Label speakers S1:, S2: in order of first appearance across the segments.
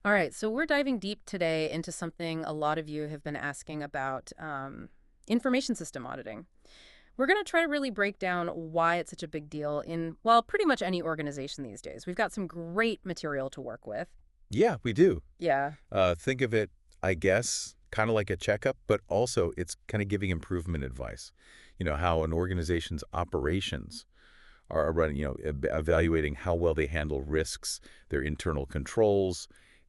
S1: All right, so we're diving deep today into something a lot of you have been asking about information system auditing. We're going to try to really break down why it's such a big deal in, well, pretty much any organization these days. We've got some great material to work with.
S2: Yeah, we do.
S1: Yeah.
S2: Think of it, I guess, kind of like a checkup, but also it's kind of giving improvement advice. You know, how an organization's operations are running, evaluating how well they handle risks, their internal controls,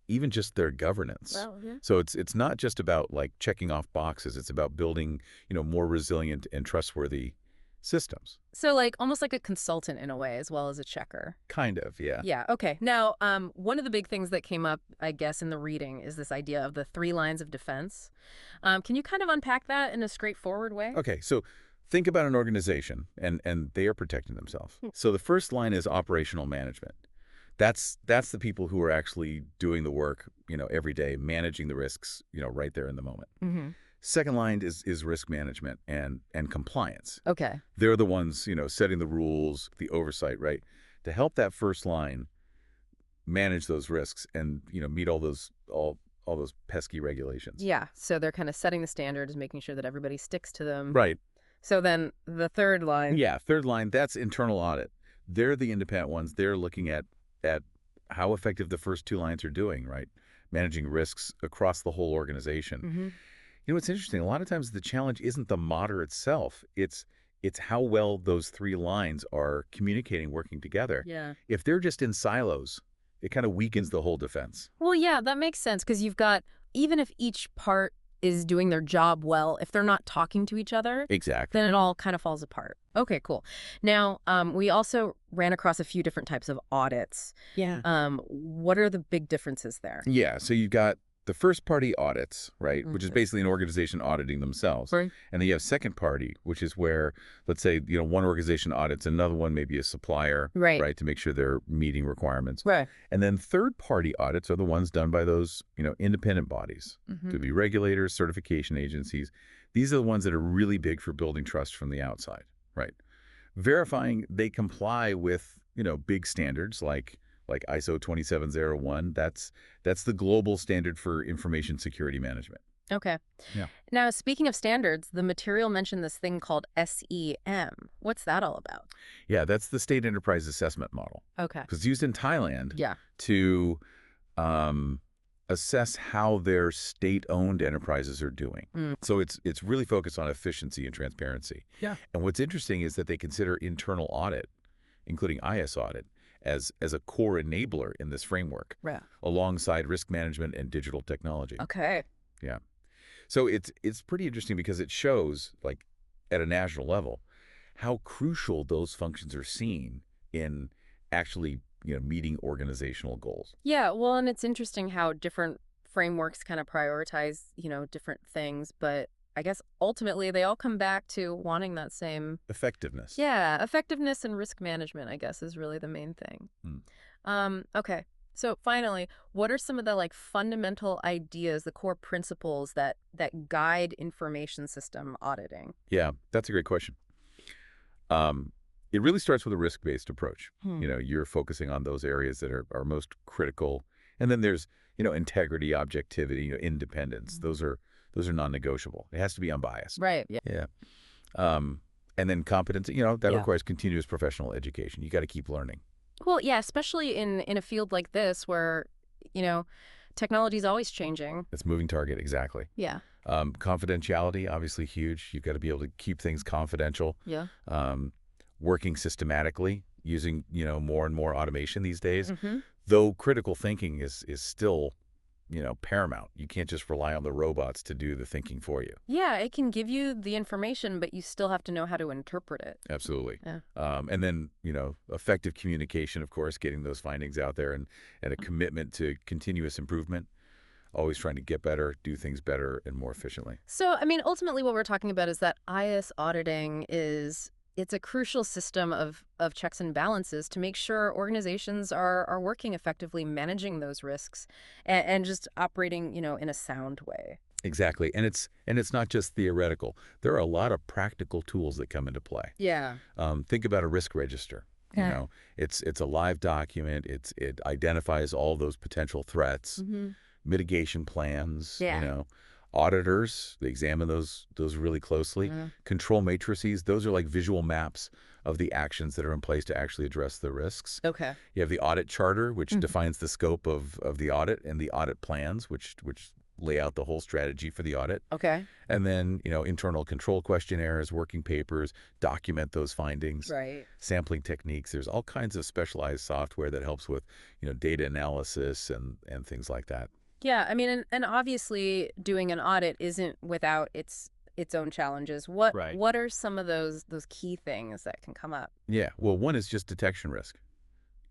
S2: even just their governance.
S1: Well, yeah.
S2: So it's not just about like checking off boxes. It's about building, more resilient and trustworthy systems.
S1: So like almost like a consultant in a way as well as a checker.
S2: Kind of, yeah.
S1: Yeah, okay. Now, one of the big things that came up, I guess, in the reading is this idea of the three lines of defense. Can you kind of unpack that in a straightforward way?
S2: Okay, so think about an organization, and they are protecting themselves. So the first line is operational management. That's the people who are actually doing the work, every day, managing the risks, right there in the moment.
S1: Mm-hmm.
S2: Second line is risk management and compliance.
S1: Okay.
S2: They're the ones, setting the rules, the oversight, right? To help that first line manage those risks and, meet all those pesky regulations.
S1: Yeah, so they're kind of setting the standards, making sure that everybody sticks to them.
S2: Right.
S1: So then the third line.
S2: Yeah, third line, that's internal audit. They're the independent ones. They're looking at how effective the first two lines are doing, right? Managing risks across the whole organization.
S1: Mm-hmm.
S2: It's interesting. A lot of times the challenge isn't the modder itself. It's how well those three lines are communicating, working together.
S1: Yeah.
S2: If they're just in silos, it kind of weakens the whole defense.
S1: Well, yeah, that makes sense because you've got, even if each part is doing their job well, if they're not talking to each other,
S2: Exactly.
S1: then it all kind of falls apart. Okay, cool. Now, we also ran across a few different types of audits.
S3: Yeah.
S1: What are the big differences there?
S2: Yeah, so you've got the first-party audits, right, which is
S1: Mhm.
S2: basically an organization auditing themselves.
S1: Right.
S2: And then you have second-party, which is where, let's say, one organization audits another one, maybe a supplier,
S1: Right.
S2: to make sure they're meeting requirements.
S1: Right.
S2: And then third-party audits are the ones done by those, independent bodies.
S1: Mm-hmm.
S2: Could be regulators, certification agencies. These are the ones that are really big for building trust from the outside, right? Verifying they comply with, big standards like ISO 27001. That's the global standard for information security management.
S1: Okay.
S2: Yeah.
S1: Now, speaking of standards, the material mentioned this thing called SEM. What's that all about?
S2: Yeah, that's the State Enterprise Assessment Model.
S1: Okay.
S2: It's used in Thailand
S1: Yeah.
S2: to assess how their state-owned enterprises are doing.
S1: Mm.
S2: So it's really focused on efficiency and transparency.
S1: Yeah.
S2: And what's interesting is that they consider internal audit, including IS Audit, as a core enabler in this framework,
S1: Right.
S2: alongside risk management and digital technology.
S1: Okay.
S2: Yeah. So it's pretty interesting because it shows, like, at a national level, how crucial those functions are seen in actually, meeting organizational goals.
S1: Yeah, well, and it's interesting how different frameworks kind of prioritize, different things, but I guess ultimately they all come back to wanting that same,
S2: Effectiveness.
S1: yeah, effectiveness and risk management, I guess, is really the main thing. Okay. So finally, what are some of the fundamental ideas, the core principles that guide information system auditing?
S2: Yeah, that's a great question. It really starts with a risk-based approach.
S1: Hmm.
S2: You're focusing on those areas that are most critical. And then there's, integrity, objectivity, independence. Those are non-negotiable. It has to be unbiased.
S1: Right. Yeah.
S2: Yeah. And then competency, that
S1: Yeah.
S2: requires continuous professional education. You got to keep learning.
S1: Well, yeah, especially in a field like this where, technology is always changing.
S2: It's moving target, exactly.
S1: Yeah.
S2: Confidentiality, obviously huge. You've got to be able to keep things confidential.
S1: Yeah.
S2: Working systematically, using, more and more automation these days.
S1: Mm-hmm.
S2: Though critical thinking is still, paramount. You can't just rely on the robots to do the thinking for you.
S1: Yeah, it can give you the information, but you still have to know how to interpret it.
S2: Absolutely.
S1: Yeah.
S2: And then, effective communication, of course, getting those findings out there and a commitment to continuous improvement, always trying to get better, do things better and more efficiently.
S1: So, I mean, ultimately what we're talking about is that IS auditing it's a crucial system of checks and balances to make sure organizations are working effectively, managing those risks, and just operating, in a sound way.
S2: Exactly. And it's not just theoretical. There are a lot of practical tools that come into play.
S1: Yeah.
S2: Think about a risk register, You
S1: Yeah.
S2: know, it's a live document. It identifies all those potential threats, mitigation plans,
S1: Yeah.
S2: auditors, they examine those really closely. Control matrices, those are like visual maps of the actions that are in place to actually address the risks.
S1: Okay.
S2: You have the audit charter, which defines the scope of the audit, and the audit plans, which lay out the whole strategy for the audit.
S1: Okay.
S2: And then, internal control questionnaires, working papers, document those findings,
S1: Right.
S2: sampling techniques. There's all kinds of specialized software that helps with, data analysis and things like that.
S1: Yeah, I mean, and obviously doing an audit isn't without its own challenges. What
S2: Right.
S1: what are some of those key things that can come up?
S2: Yeah. Well, one is just detection risk.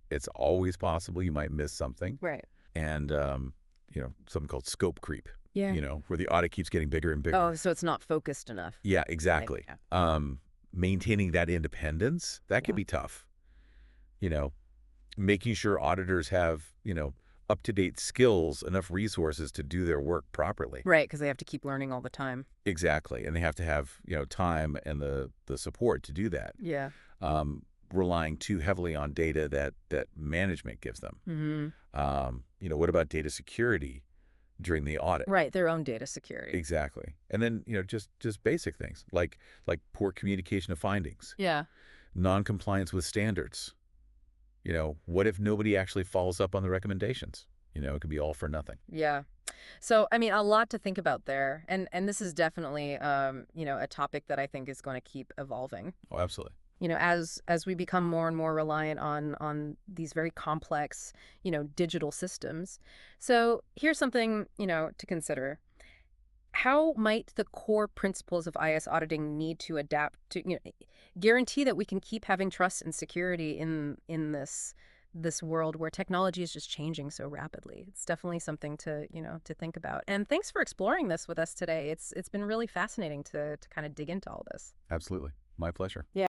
S2: It's always possible you might miss something.
S1: Right.
S2: And, something called scope creep,
S1: Yeah.
S2: where the audit keeps getting bigger and bigger.
S1: Oh, so it's not focused enough.
S2: Yeah, exactly.
S1: Yeah.
S2: Maintaining that independence, that can
S1: Yeah.
S2: be tough. You know, making sure auditors have, up-to-date skills, enough resources to do their work properly.
S1: Right, because they have to keep learning all the time.
S2: Exactly. And they have to have, time and the support to do that.
S1: Yeah.
S2: Relying too heavily on data that management gives them. What about data security during the audit?
S1: Right, their own data security.
S2: Exactly. And then, just basic things like poor communication of findings,
S1: Yeah.
S2: non-compliance with standards. What if nobody actually follows up on the recommendations? It could be all for nothing.
S1: Yeah. So, I mean, a lot to think about there. And this is definitely, a topic that I think is going to keep evolving.
S2: Oh, absolutely.
S1: As we become more and more reliant on these very complex, digital systems. So here's something, to consider. How might the core principles of IS auditing need to adapt to, guarantee that we can keep having trust and security in this world where technology is just changing so rapidly? It's definitely something to think about. And thanks for exploring this with us today. It's been really fascinating to kind of dig into all this.
S2: Absolutely. My pleasure.
S1: Yeah.